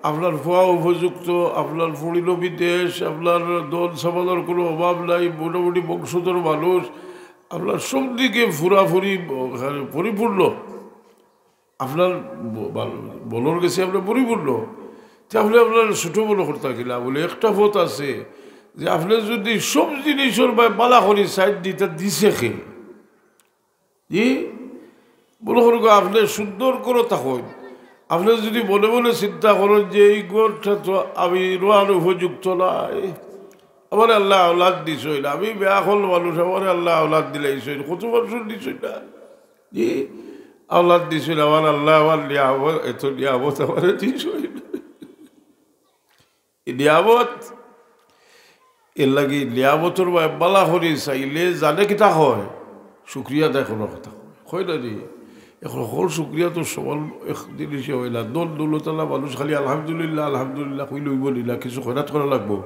আপনার খোয়া উপযুক্ত, আপনার পড়িল বিদেশ, আপনার দল সামানোর কোনো অভাব নাই, মোটামুটি বংশধর মানুষ, আপনার সব দিকে ফুরাফুরি পরিপূর্ণ, আপনার বলর গেছে আপনার পরিপূর্ণ, তাহলে আপনার ছোটো বড় করতে গেলা বলে একটা পথ আছে যে আপনি যদি সব জিনিসের বালা করি সাইড দিতে দিছে খে জি বলো করুক আপনি সুন্দর করে থাকুন। আপনি যদি মনে মনে চিন্তা করেন যে এই গোরটা তো আমি রোয়ার উপযুক্ত নাই, আমার আল্লাহ আওলাদ দিছই না, আমি বেয়াখল মানুষ, আমার আল্লাহ আওলাদ দিলাইছই না, কত মানুষ দিছই না জি আওলাদ দিছই না, আমার আল্লাহ আমার নিয়ামত এত নিয়ামত আমার দিছই না, নিয়ামত এর লাগি নিয়ামতর বালা করি চাইলে জানে কিতা হয় শুক্রিয়া দেয় কোনো কথা হয় না রে। এখন সকল শুক্রিয়া তো সবল এক জিনিসে হয় না, দল দৌলতলা মানুষ খালি আলহামদুলিল্লাহ আলহামদুলিল্লাহ কই লইব নিলা, কিছু খয়রাত করা লাগবো,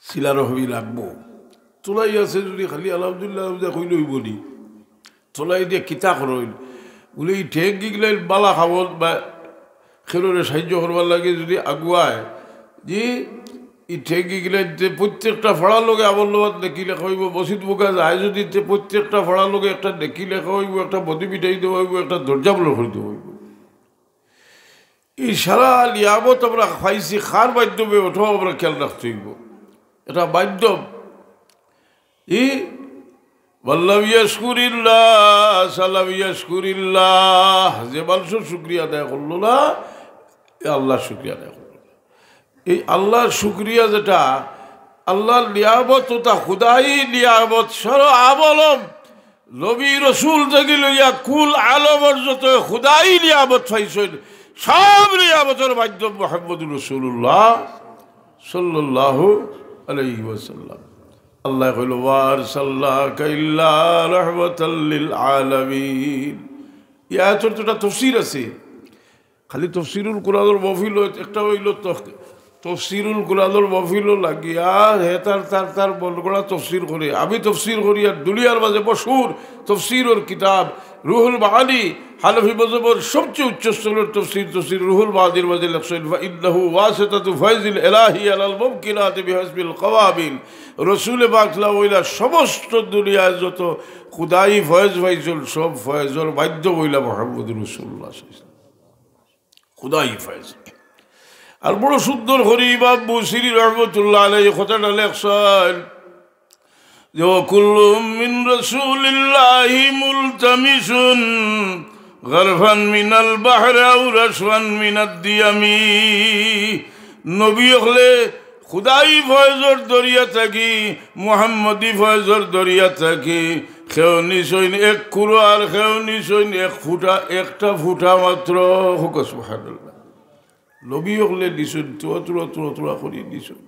চিলারও হবি লাগবো, তোলাই আছে যদি খালি আলহামদুলিল্লাহ কই লইব নি, তোলাই দিয়ে কিতা করইন বলে এই ঠেক গিগলাই বালা খাব বা খেলোরে সাহায্য করবার লাগে যদি আগুয়ায় যে ই ঠেকি গেলে প্রত্যেকটা ফড়ার লোকে আমার লোক দেখি লেখা হইব, মসজিদ বোকা যায় যদি প্রত্যেকটা ফড়ার লোকে একটা দেখি লেখা হইব, একটা বদি পিঠাই দেওয়া হইব, একটা দরজা বলে করে দেওয়া হইব। এই সারা নিয়ামত আমরা খাইছি খার মাধ্যমে, ওটাও আমরা খেয়াল রাখতে হইব, এটা মাধ্যম। ই বল্লাম ইয়াশকুরিল্লাহ সালাম ইয়াশকুরিল্লাহ, যে মানুষের শুক্রিয়া আদায় করলো না আল্লাহ শুক্রিয়া আদায় করলো। এই আল্লাহর শুক্রিয়া যেটা আল্লাহর নিয়ামত ওটা খুদাই নিয়ামত সর আবলম নবী রসুল থেকে লইয়া কুল আলমর যত খুদাই নিয়ামত পাইছেন সব নিয়ামতের মাধ্যম মুহাম্মদুর রাসূলুল্লাহ সাল্লাল্লাহু আলাইহি ওয়াসাল্লাম। আল্লাহ কইল ওয়ারসালনাকা ইল্লা রাহমাতাল লিল আলামিন। ইয়া ছোটটা তাফসীর আছে, খালি তফসিরুল কুরআনের মাহফিল একটা হইল তফসিরুল কুরআনের মাহফিলও লাগিয়া হে তার বলগড়া তফসির করে, আমি তফসির করি আর দুনিয়ার মাঝে মশহুর তফসিরের কিতাব রুহুল মাআনি হানফি মাযহাবের সবচেয়ে উচ্চ স্তরের তফসির রুহুল মাআনির মাঝে লেখছেন ইন্নাহু ওয়াসিতাতু ফায়জিল ইলাহি আলাল মুমকিনাতি বিহাসবিল কওয়াবিল। রাসূল পাক সাল্লাল্লাহু আলাইহি ওয়াসাল্লাম সমস্ত দুনিয়ায় যত খুদাই ফয়েজ পাইছেন সব ফয়েজের মাধ্যম হইলা মুহাম্মদুর রাসূলুল্লাহ সাল্লাল্লাহু আলাইহি ওয়াসাল্লাম, খুদাই ফয়েজ। আর বড় সুন্দর করে ইমাম বুসিরি রহমতুল্লাহ আলাইহি কথাটা লেখছেন যে কুল্লুম মিন রাসূলিল্লাহি মুলতামিসুন গরফান মিনাল বাহরি আও রাশওয়ান মিনাদ দিয়ামি। নবী হলে খুদাই ফয়েজর দরিয়া থাকি মুহাম্মদি ফয়েজর দরিয়া থাকি খেও নিশইন এক কুরো আর খেও নিশইন এক ফুটা, একটা ফুটা মাত্র হুক সুবহানাল্লাহ। নবী হলে দিছুন তোরা করি দিছুন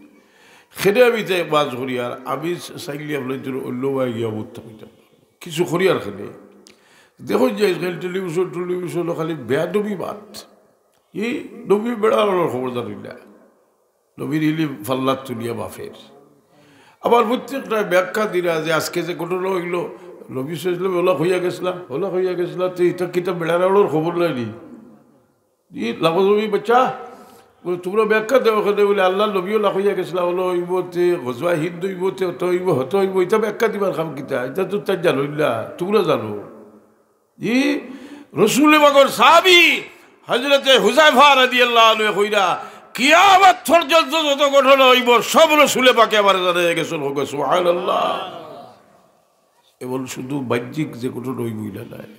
খেদে আমি তাই বাজ করি আর আমি চাইলে আপনার অন্য গিয়া বোধ হইতাম কিছু করি আর খেলে দেখো যে টেলিভিশন খালি বেয়া নবী বাদ এই নবী বেড়ার খবরদার হইলা নবীর ইলি ফাল্লাত তুলিয়া বাফের। আবার প্রত্যেকটা ব্যাখ্যা দিলা যে আজকে যে ঘটনা হইল নবী সাল্লাল্লাহু ওলা হইয়া গেছিলা তো এটা কিতা বেড়ার খবর লাইনি লাগি বাচ্চা তোমরা ব্যাখ্যা দেওয়া ওখানে বলে আল্লাহ নবীও লাখ হইয়া গেছিলা হলো হইবতে গজওয়া হিন্দু হইবতে অত হইব হত হইব এটা ব্যাখ্যা দিবার খাম কিতা এটা তো তাই জানো ইল্লা তোমরা জানো। ই রসুল বাগর সাহাবী হযরতে হুযায়ফা রাদিয়াল্লাহু আনহু কইরা কিয়ামত পর্যন্ত যত ঘটনা হইব সব রসুল পাকে আবার জানা গেছেন হোক সুবহানাল্লাহ। এবং শুধু বাহ্যিক যে ঘটনা হইব ইলা নাই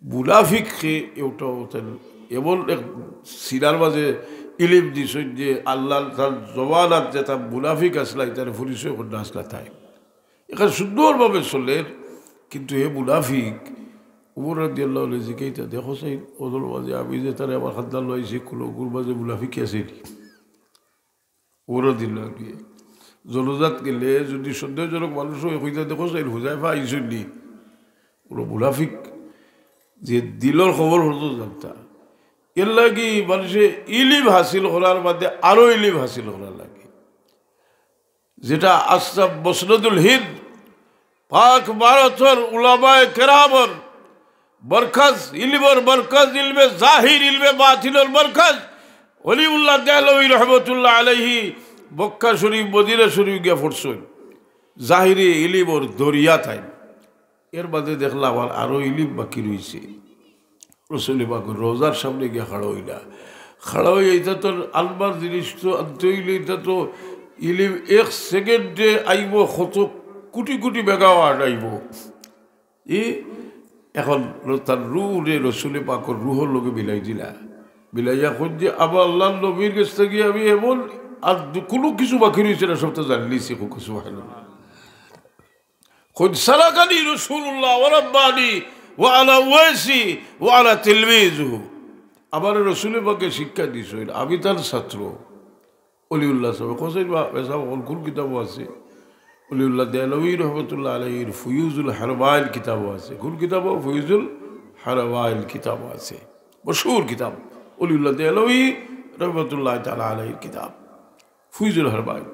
মুনাফিককে এটাও এমন এক সিনার মাঝে ইলিম দিছেন যে আল্লাহ তার জবানাত যে তার মুনাফিক আসলা তার পরিচয় কন্যা আসলা তাই এখানে সুন্দরভাবে চলেন। কিন্তু হে মুনাফিক উমর রাদিয়াল্লাহু আনহু জিকাইতা দেখো চাই ওদের মাঝে আমি যে তারা আমার খাদ্দার লইছি কুলোকুর মাঝে মুনাফিক আছে উমর রাদিয়াল্লাহু আনহু জনজাত গেলে যদি সন্দেহজনক মানুষ হইতা দেখো চাই হুযায়ফা আইসুন নি ওরা মুনাফিক যে দিলর খবর হতো জানতা এর লাগি মানুষে ইলিম হাসিল করার মধ্যে আরো ইলিম হাসিল করার লাগে যেটা আসরাফ মসনদুল হিন্দ পাক ভারতের উলামায়ে কেরামর বরখাজ ইলমে জাহির ইলমে বাতিনের বরখাজ অলিউল্লাহ দেহলভী রহমতুল্লাহ আলাইহি মক্কা শরীফ মদিনা শরীফ গিয়া পড়ছেন জাহিরি ইলিমর দরিয়া তাই এর বাদে দেখলাম আমার আরো ইলিম বাকি রয়েছে রসুল পাকের রোজার সামনে গিয়ে খাড়া হইলা খাড়া হয়ে এটা তো আলবার জিনিস তো আনতে হইলে এটা তো ইলিম এক সেকেন্ডে আইব কত কোটি কোটি মেগাওয়াট আইব এখন তার রুহে রসুল পাকর রুহর লোকে বিলাই দিলা বিলাইয়া খোঁজ যে আবার আল্লাহ নবীর কাছ থেকে আমি এমন আর কোনো কিছু বাকি রয়েছে না সব তো জানলিছি কিছু ভালো খোঁজ সারাকানি রসুল্লাহ ওরাব্বানি ওয়ালা ওয়াসি ওয়ালা তিলমিজু আমার রসুলের পাকে শিক্ষা দিয়েছেন আমি তার ছাত্র অলিউল্লাহ সাহেব কোসেন কোন কিতাবও আছে অলিউল্লাহ দেহলভী রহমতুল্লাহ আলাইহির ফুয়ুজুল হারবাইল কিতাবও আছে কোন কিতাবও ফুয়ুজুল হারবাইল কিতাবও আছে মশহুর কিতাব অলিউল্লাহ দেহলভী রহমতুল্লাহ তাআলা আলাইহির কিতাব ফুয়ুজুল হারবাইল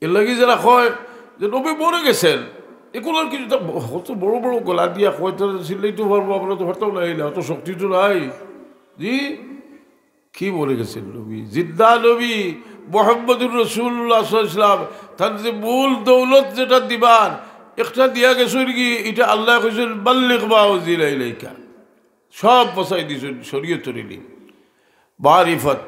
এর লাগি যারা কয় যে নবী মরে গেছেন এগুলো আর কিছু কত বড় বড় গলা দিয়া কয়টা ছিলেই তো পারবো আমরা তো পারতাম না এই অত শক্তি তো নাই জি কি বলে গেছেন নবী জিদ্দা নবী মোহাম্মদুর রসুল্লাহ ইসলাম তার যে মূল দৌলত যেটা দিবার একটা দিয়া গেছেন কি এটা আল্লাহ কইছেন বাল্লিগ মা উনজিলা ইলাইকা সব বসাই দিয়েছেন শরীয়তের ইলম মারিফত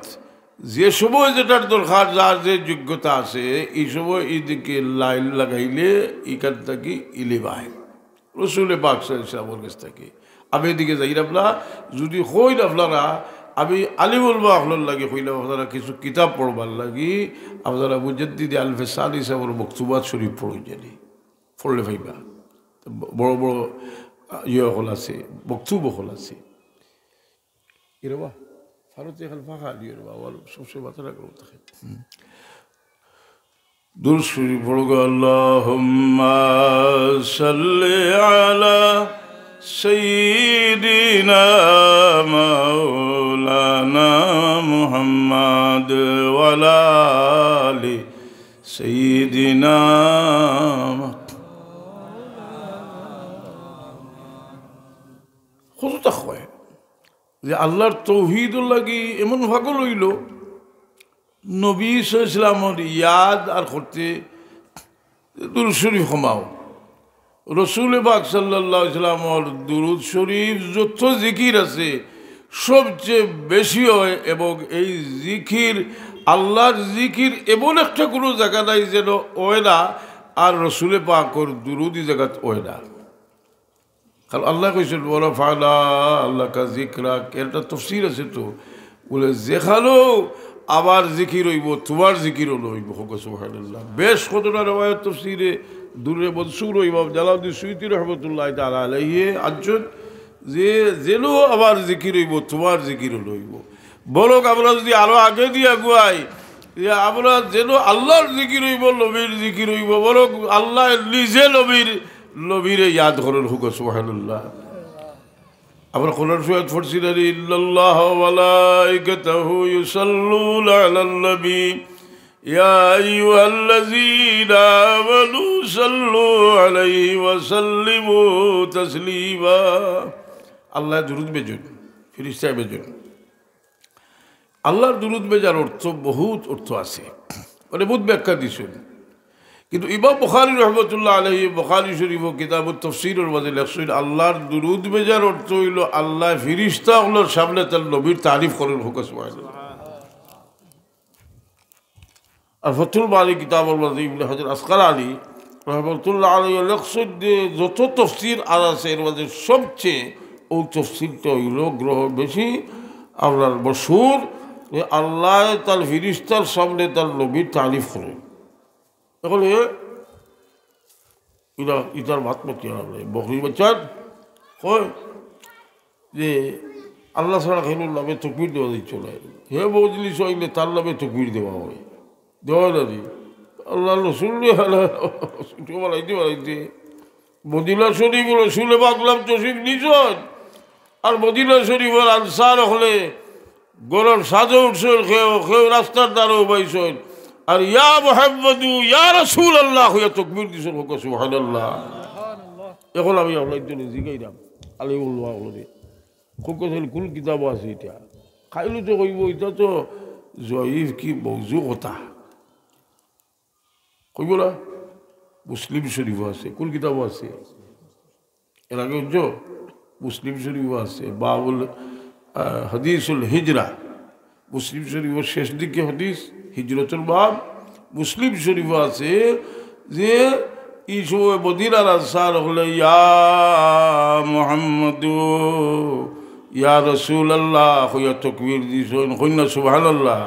যে সময় যেটার দরকার যার যে যোগ্যতা আছে এই সময় এইদিকে লাইন লাগাইলে এখান থেকে ইলিম আয় রসুল পাক সাল্লাল্লাহু কাছ থেকে আমি এদিকে যাইলাম না যদি হইন আপনারা আমি আলিমুল মাহলুল লাগে হইলাম আপনারা কিছু কিতাব পড়বার লাগি আপনারা মুজাদ্দিদ আলফে সানি সাহেবের মকতুবাত শরীফ পড়ে জানি পড়লে ভাইবা বড় বড় হল আছে মকতুব হল আছে এরবা ভারতে এখন ফাঁকা দিয়ে বাবা সবসময় মাথাটা করবো থাকে দুরূদ শরীফ পড়ো আল্লাহুম্মা সাল্লি আলা সাইয়্যিদিনা মাওলানা মুহাম্মদ ওয়া আলা আলি সাইয়্যিদিনা কত তাকওয়া যে আল্লাহর তৌহিদুল লাগি এমন ভাগল হইল নবী ইসলামর ইয়াদ আর করতে দুরূদ শরীফ কমাও রসুল পাক সাল্লাল্লাহু আলাইহি ওয়াসাল্লামর দুরূদ শরীফ যত জিকির আছে সবচেয়ে বেশি হয় এবং এই জিকির আল্লাহর জিকির এমন একটা কোনো জায়গা নাই যেন হয় না আর রসুল পাকর দুরূদি জায়গাত হয় না কারণ আল্লাহ কইছেন ওরা ফালা আল্লাহ কা জিকরা একটা তফসির আছে তো বলে যেখানো আবার জিকির হইব তোমার জিকিরও হইব সুবহানাল্লাহ বেশ কতটা রওয়ায়াত তফসিরে দূরে মনসুর হইব জালালউদ্দিন সুয়ুতী রাহমাতুল্লাহ তাআলা আলাইহি আজ্জত যে যেন আবার জিকির হইব তোমার জিকিরও হইব বরং আমরা যদি আরো আগে দিয়ে আগুয়াই যে আমরা যেন আল্লাহর জিকির হইব নবীর জিকির হইব বরং আল্লাহ নিজে নবীরে ইয়াদ করেন হুক সুবহানাল্লাহ আমরা কোরআন শরীফ পড়ছি না ইন্নাল্লাহা ওয়া মালাইকাতাহু ইউসাল্লুনা আলান নবী ইয়া আইয়ুহাল্লাযীনা আমানু সাল্লু আলাইহি ওয়া সাল্লিমু তাসলিমা আল্লাহ দুরূদ বেজন ফেরেশতা বেজন আল্লাহর দুরূদ বেজার অর্থ বহুত অর্থ আছে মানে বহুত ব্যাখ্যা দিছেন কিন্তু ইমাম বুখারী রহমতুল্লাহ আলাইহি বুখারী শরীফ ও কিতাবুত তাফসীরের মাঝে লেখছেন আল্লাহর দুরূদ বেজার অর্থ হইল আল্লাহ ফেরেশতাগুলোর সামনে তার নবীর তারিফ করেন হুক সুবহানাল্লাহ আর ফাতুল বারী কিতাবুল মাঝে ইবনে হাজার আসকালানী রহমতুল্লাহ আলাইহি লেখছেন যে যত তাফসীর আর আছে এর মাঝে সবচেয়ে ওই তাফসীরটা হইল গ্রহ বেশি আপনার মশহুর যে আল্লাহ তার ফেরেশতার সামনে তার নবীর তারিফ করেন এখন ইটার ভাত মতি হবে বকরি বাচ্চার কয় যে আল্লাহ ছাড়া খেলুর নামে তকবির দেওয়া দিচ্ছে না হে বউ জিনিস হইলে তার নামে তকবির দেওয়া হয় দেওয়া না দি আল্লাহ রসুল বানাইতে বানাইতে মদিনা শরীফ রসুলে বাগলাম তসিফ নিছন আর মদিনা শরীফের আনসার হলে গরম সাজে উঠছেন কেউ রাস্তার দ্বারাও পাইছেন আর ইয়া মুহাম্মাদু ইয়া রাসূলুল্লাহ হইয়া তাকবীর দিছেন হুক সুবহানাল্লাহ এখন আমি আপনার জন্য জিগাইলাম আলিমুল্লাহ বলে খুব কথা কুল কিতাব আছে এটা খাইলে তো কইব এটা তো জয়ীফ কি মৌজু কথা কইব না মুসলিম শরীফও আছে কোন কিতাবও আছে এর আগে বুঝছো মুসলিম শরীফও আছে বাবুল হাদিসুল হিজরা মুসলিম শরীফের শেষ দিকে হাদিস হিজরতুল বাব মুসলিম শরীফও আছে যে এই সময় মদিনার আনসার হলে ইয়া মুহাম্মাদু ইয়া রাসূলুল্লাহ হইয়া তাকবীর দিছেন কইনা সুবহানাল্লাহ